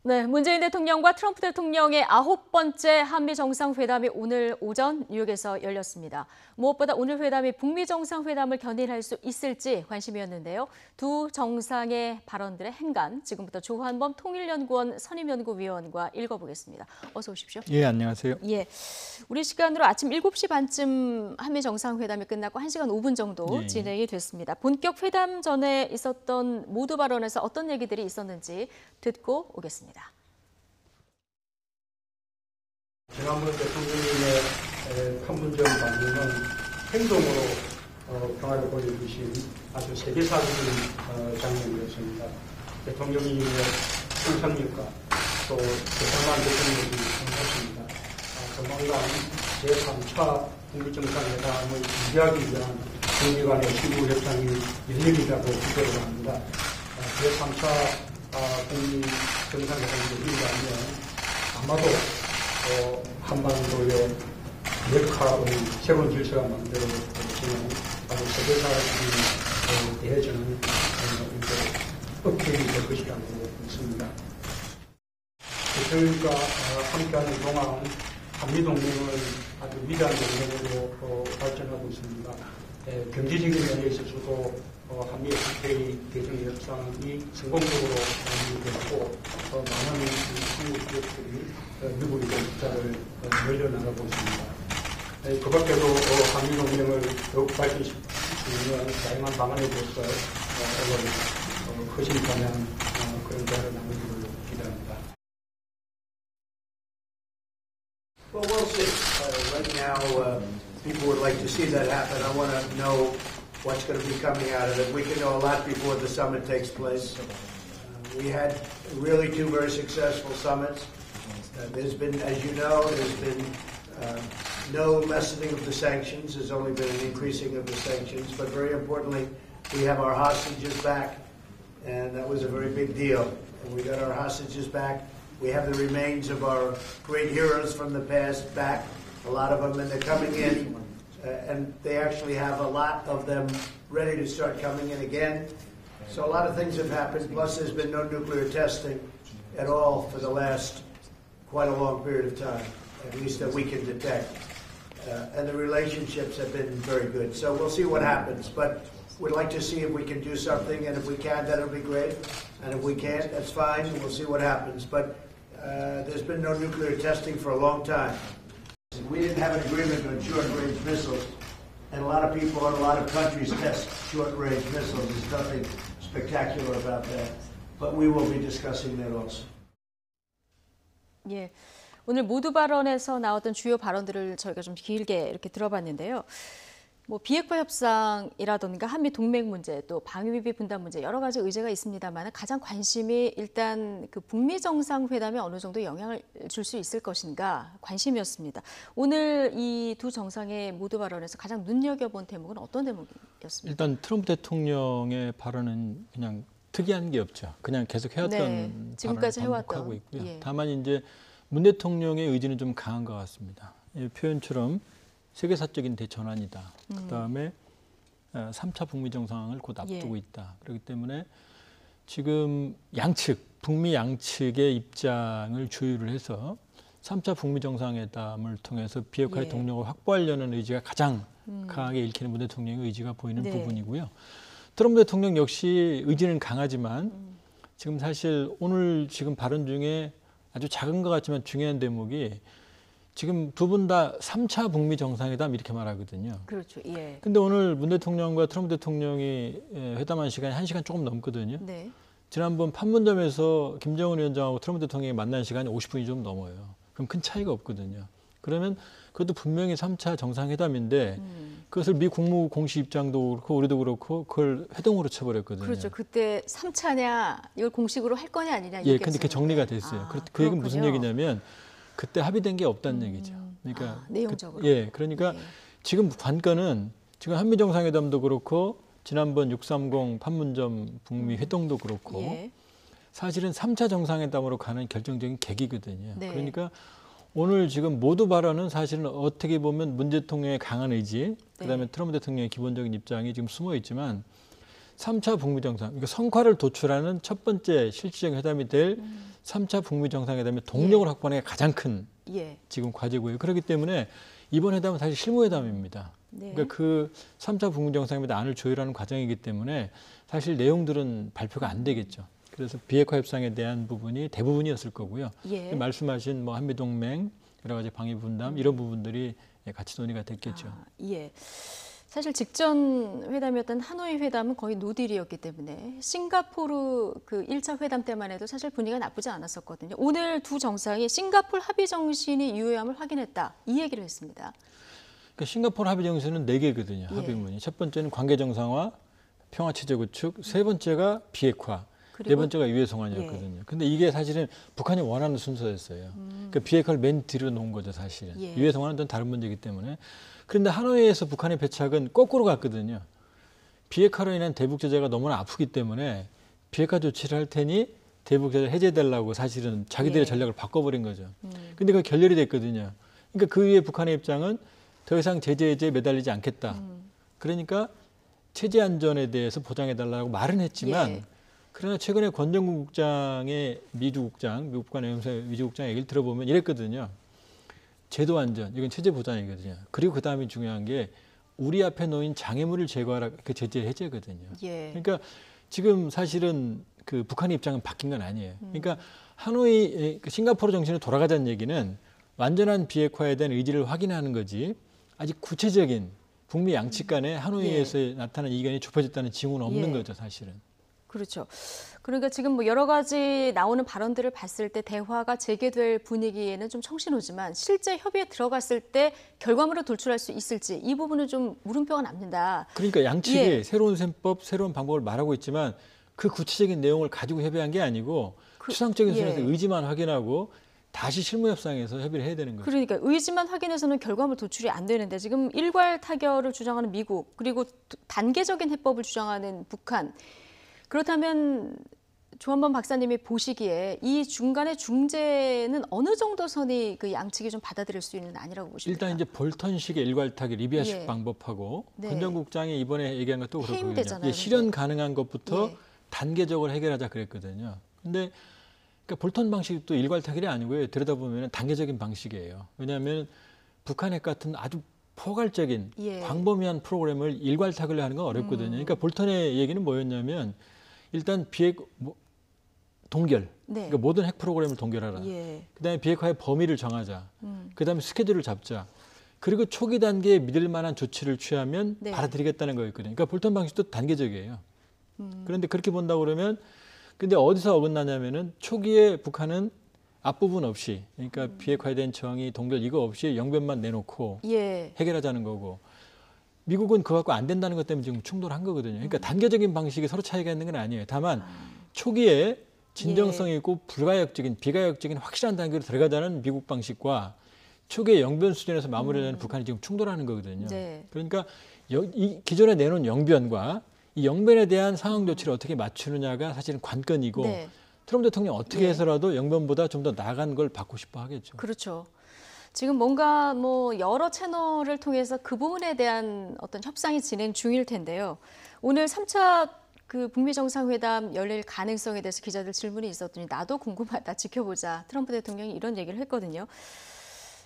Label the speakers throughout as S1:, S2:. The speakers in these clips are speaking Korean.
S1: 네, 문재인 대통령과 트럼프 대통령의 9번째 한미 정상회담이 오늘 오전 뉴욕에서 열렸습니다. 무엇보다 오늘 회담이 북미 정상회담을 견인할 수 있을지 관심이었는데요. 두 정상의 발언들의 행간, 지금부터 조한범 통일연구원 선임연구위원과 읽어보겠습니다. 어서 오십시오.
S2: 예, 안녕하세요.
S1: 예, 우리 시간으로 아침 7시 반쯤 한미 정상회담이 끝나고 1시간 5분 정도
S2: 예.
S1: 진행이 됐습니다. 본격 회담 전에 있었던 모두 발언에서 어떤 얘기들이 있었는지 듣고 오겠습니다.
S3: 지난번 대통령님의 판문점 방문은 행동으로 평화를 보여주신 아주 세계사적인 장면이었습니다. 대통령님의 상상력과 또 대단한 대통령이 성공했습니다. 조만간 제3차 북미정상회담을 준비하기 위한 북미 간의 실무협상이 열리리라고 기대를 합니다. 제3차 북미 정상회담이 열리려면 아마도 한반도의 역할의 새로운 질서가 만들어지는 아주 세계사적인 대전은 업적이 될 것이라고 믿습니다. 대통령과 함께하는 동안 한미동맹은 아주 위대한 동맹으로 발전하고 있습니다. 경제적인 면에 있어서도 한미 FTA 개정 협상이 성공적으로 마무리되었고 많은 한국 기업들이 미국에 대한 투자를 늘려나가고 있습니다. 그 밖에도 한미 동맹을 더욱 발전시키는 다양한 방안에 대해서 오늘 허심탄회한 그런 대화를 나누기를 기대합니다.
S4: Well, we'll see. Right now, people would like to see that happen. I want to know what's going to be coming out of it. We can know a lot before the summit takes place. We had really two very successful summits. There's been, as you know, there's been no lessening of the sanctions. There's only been an increasing of the sanctions. But very importantly, we have our hostages back, and that was a very big deal. And we got our hostages back. We have the remains of our great heroes from the past back, a lot of them, and they're coming in, and they actually have a lot of them ready to start coming in again. So a lot of things have happened, plus there's been no nuclear testing at all for the last quite a long period of time, at least that we can detect. And the relationships have been very good. So we'll see what happens, but we'd like to see if we can do something, and if we can, that'll be great. And if we can't, that's fine, we'll see what happens. But there's been no nuclear testing for a long time. We didn't have an agreement on short-range missiles, and a lot of people in a lot of countries test short-range missiles. There's nothing spectacular about that. But we will be discussing that also.
S1: 예, 오늘 모두 발언에서 나왔던 주요 발언들을 저희가 좀 길게 이렇게 들어봤는데요. 뭐 비핵화 협상이라든가 한미 동맹 문제, 또 방위비 분담 문제 여러 가지 의제가 있습니다만 가장 관심이 일단 그 북미 정상회담에 어느 정도 영향을 줄 수 있을 것인가 관심이었습니다. 오늘 이 두 정상의 모두 발언에서 가장 눈여겨본 대목은 어떤 대목이었습니까?
S2: 일단 트럼프 대통령의 발언은 그냥 특이한 게 없죠. 그냥 계속 해왔던
S1: 지금까지
S2: 발언을
S1: 해왔던.
S2: 반복하고 있고요.
S1: 예.
S2: 다만 이제 문 대통령의 의지는 좀 강한 것 같습니다. 이 표현처럼 세계사적인 대전환이다. 그다음에 3차 북미 정상을 곧 앞두고 있다. 그렇기 때문에 지금 양측, 북미 양측의 입장을 조율을 해서 3차 북미 정상회담을 통해서 비핵화의 동력을 확보하려는 의지가 가장 강하게 읽히는 문 대통령의 의지가 보이는 부분이고요. 트럼프 대통령 역시 의지는 강하지만 지금 사실 오늘 지금 발언 중에 아주 작은 것 같지만 중요한 대목이 지금 두 분 다 3차 북미 정상회담 이렇게 말하거든요.
S1: 그렇죠. 예.
S2: 근데 오늘 문 대통령과 트럼프 대통령이 회담한 시간이 1시간 조금 넘거든요.
S1: 네.
S2: 지난번 판문점에서 김정은 위원장하고 트럼프 대통령이 만난 시간이 50분이 좀 넘어요. 그럼 큰 차이가 없거든요. 그러면 그것도 분명히 3차 정상회담인데 그것을 미 국무부 공식 입장도 그렇고 우리도 그렇고 그걸 회동으로 쳐버렸거든요.
S1: 그렇죠. 그때 3차냐 이걸 공식으로 할 거냐 아니냐
S2: 예, 근데 그게 정리가 됐어요. 그 얘기는 무슨 얘기냐면 그때 합의된 게 없다는 얘기죠. 그러니까
S1: 내용적으로.
S2: 그러니까 지금 관건은 지금 한미 정상회담도 그렇고 지난번 630 판문점 북미 회동도 그렇고 사실은 3차 정상회담으로 가는 결정적인 계기거든요. 그러니까 오늘 지금 모두 발언은 사실은 어떻게 보면 문 대통령의 강한 의지, 그다음에 트럼프 대통령의 기본적인 입장이 지금 숨어 있지만 3차 북미 정상, 그러니까 성과를 도출하는 첫 번째 실질적인 회담이 될 3차 북미 정상회담의 동력을 확보하는 게 가장 큰 지금 과제고요. 그렇기 때문에 이번 회담은 사실 실무회담입니다.
S1: 네.
S2: 그러니까 그 3차 북미 정상회담 안을 조율하는 과정이기 때문에 사실 내용들은 발표가 안 되겠죠. 그래서 비핵화 협상에 대한 부분이 대부분이었을 거고요. 말씀하신 뭐 한미동맹, 여러 가지 방위 분담 이런 부분들이 같이 논의가 됐겠죠.
S1: 사실 직전 회담이었던 하노이 회담은 거의 노딜이었기 때문에 싱가포르 그 1차 회담 때만 해도 사실 분위기가 나쁘지 않았었거든요. 오늘 두 정상이 싱가포르 합의 정신이 유효함을 확인했다. 이 얘기를 했습니다.
S2: 그러니까 싱가포르 합의 정신은 4개거든요. 합의문이. 첫 번째는 관계 정상화, 평화 체제 구축, 세 번째가 비핵화, 네 번째가 유해 송환이었거든요. 근데 이게 사실은 북한이 원하는 순서였어요. 그러니까 비핵화를 맨 뒤로 놓은 거죠, 사실은. 유해 송환은 또 다른 문제이기 때문에. 그런데 하노이에서 북한의 배착은 거꾸로 갔거든요. 비핵화로 인한 대북 제재가 너무나 아프기 때문에 비핵화 조치를 할 테니 대북 제재 해제해달라고 사실은 자기들의 전략을 바꿔버린 거죠. 근데 그게 결렬이 됐거든요. 그러니까 그 위에 북한의 입장은 더 이상 제재 해제에 매달리지 않겠다. 그러니까 체제 안전에 대해서 보장해달라고 말은 했지만 그러나 최근에 권정국 국장의 미주국장, 미국관 외무사 미주국장 얘기를 들어보면 이랬거든요. 제도 안전, 이건 체제 보장이거든요. 그리고 그다음에 중요한 게 우리 앞에 놓인 장애물을 제거하라, 그 제재 해제거든요. 그러니까 지금 사실은 그 북한의 입장은 바뀐 건 아니에요. 그러니까 하노이, 싱가포르 정신으로 돌아가자는 얘기는 완전한 비핵화에 대한 의지를 확인하는 거지 아직 구체적인 북미 양측 간에 하노이에서 나타난 이견이 좁혀졌다는 징후는 없는 거죠, 사실은.
S1: 그렇죠. 그러니까 지금 뭐 여러 가지 나오는 발언들을 봤을 때 대화가 재개될 분위기에는 좀 청신호지만 실제 협의에 들어갔을 때 결과물을 도출할 수 있을지 이 부분은 좀 물음표가 남는다.
S2: 그러니까 양측이 새로운 셈법, 새로운 방법을 말하고 있지만 그 구체적인 내용을 가지고 협의한 게 아니고 추상적인 선에서 의지만 확인하고 다시 실무 협상에서 협의를 해야 되는 거죠.
S1: 그러니까 의지만 확인해서는 결과물 도출이 안 되는데 지금 일괄 타결을 주장하는 미국 그리고 단계적인 해법을 주장하는 북한. 그렇다면 조한범 박사님이 보시기에 이 중간의 중재는 어느 정도 선이 그 양측이 좀 받아들일 수 있는 안이라고 보십니까?
S2: 일단 이제 볼턴식의 일괄 타결, 리비아식 방법하고 권정국장이 이번에 얘기한 것도 그렇거든요. 실현 가능한 것부터 단계적으로 해결하자 그랬거든요. 근데 그러니까 볼턴 방식도 일괄 타결이 아니고요. 들여다보면 단계적인 방식이에요. 왜냐하면 북한 핵 같은 아주 포괄적인 광범위한 프로그램을 일괄 타결로 하는 건 어렵거든요. 그러니까 볼턴의 얘기는 뭐였냐면 일단 동결, 그러니까 모든 핵 프로그램을 동결하라. 그다음에 비핵화의 범위를 정하자. 그다음에 스케줄을 잡자. 그리고 초기 단계에 믿을 만한 조치를 취하면 받아들이겠다는 거였거든요. 그러니까 볼턴 방식도 단계적이에요. 그런데 그렇게 본다고 그러면 근데 어디서 어긋나냐면은 초기에 북한은 앞부분 없이 그러니까 비핵화에 대한 정의, 동결 이거 없이 영변만 내놓고 해결하자는 거고 미국은 그거 갖고 안 된다는 것 때문에 지금 충돌한 거거든요. 그러니까 단계적인 방식이 서로 차이가 있는 건 아니에요. 다만 초기에 진정성 있고 불가역적인, 비가역적인 확실한 단계로 들어가자는 미국 방식과 초기에 영변 수준에서 마무리하는 북한이 지금 충돌하는 거거든요. 그러니까 이 기존에 내놓은 영변과 이 영변에 대한 상황 조치를 어떻게 맞추느냐가 사실은 관건이고 트럼프 대통령이 어떻게 해서라도 영변보다 좀 더 나아간 걸 받고 싶어 하겠죠.
S1: 그렇죠. 지금 뭔가 뭐 여러 채널을 통해서 그 부분에 대한 어떤 협상이 진행 중일 텐데요. 오늘 3차 그 북미 정상회담 열릴 가능성에 대해서 기자들 질문이 있었더니 나도 궁금하다, 지켜보자. 트럼프 대통령이 이런 얘기를 했거든요.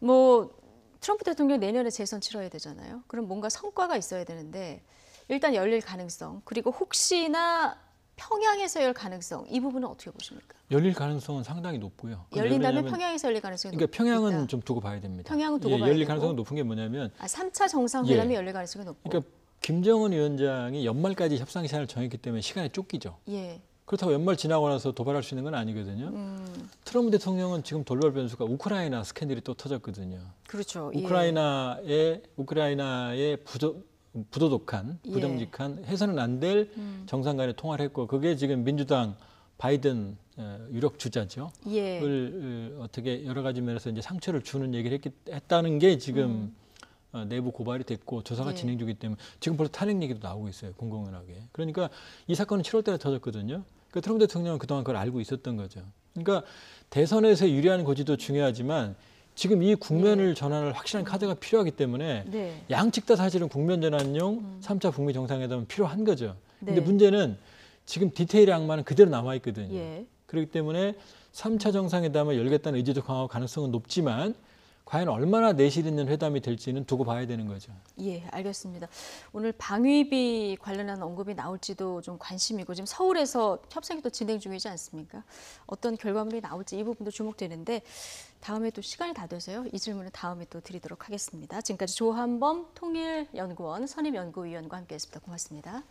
S1: 뭐 트럼프 대통령 내년에 재선 치러야 되잖아요. 그럼 뭔가 성과가 있어야 되는데 일단 열릴 가능성 그리고 혹시나 평양에서 열 가능성 이 부분은 어떻게 보십니까?
S2: 열릴 가능성은 상당히 높고요.
S1: 열린다면 평양에서 열릴 가능성이
S2: 그러니까 평양은
S1: 높다.
S2: 좀 두고 봐야 됩니다.
S1: 평양은 두고 봐야
S2: 열릴
S1: 되고.
S2: 가능성이 높은 게 뭐냐면
S1: 3차 정상회담이 열릴 가능성이 높고.
S2: 그러니까 김정은 위원장이 연말까지 협상 시간을 정했기 때문에 시간에 쫓기죠. 그렇다고 연말 지나고 나서 도발할 수 있는 건 아니거든요. 트럼프 대통령은 지금 돌발 변수가 우크라이나 스캔들이 또 터졌거든요.
S1: 그렇죠.
S2: 우크라이나의 부도덕한, 부정직한 해서는 안 될 정상 간의 통화를 했고 그게 지금 민주당 바이든 유력 주자죠. 을 어떻게 여러 가지 면에서 이제 상처를 주는 얘기를 했다는 게 지금 내부 고발이 됐고 조사가 진행 중이기 때문에 지금 벌써 탄핵 얘기도 나오고 있어요. 공공연하게. 그러니까 이 사건은 7월 달에 터졌거든요. 그러니까 트럼프 대통령은 그동안 그걸 알고 있었던 거죠. 그러니까 대선에서 유리한 고지도 중요하지만 지금 이 국면을 전환할 확실한 카드가 필요하기 때문에 양측 다 사실은 국면 전환용 3차 북미 정상회담은 필요한 거죠. 근데
S1: 네.
S2: 문제는 지금 디테일의 악마는 그대로 남아 있거든요.
S1: 예.
S2: 그렇기 때문에 3차 정상회담을 열겠다는 의지도 강하고 가능성은 높지만 과연 얼마나 내실 있는 회담이 될지는 두고 봐야 되는 거죠.
S1: 예, 알겠습니다. 오늘 방위비 관련한 언급이 나올지도 좀 관심이고 지금 서울에서 협상이 또 진행 중이지 않습니까? 어떤 결과물이 나올지 이 부분도 주목되는데 다음에 또 시간이 다 돼서요. 이 질문은 다음에 또 드리도록 하겠습니다. 지금까지 조한범 통일연구원 선임연구위원과 함께했습니다. 고맙습니다.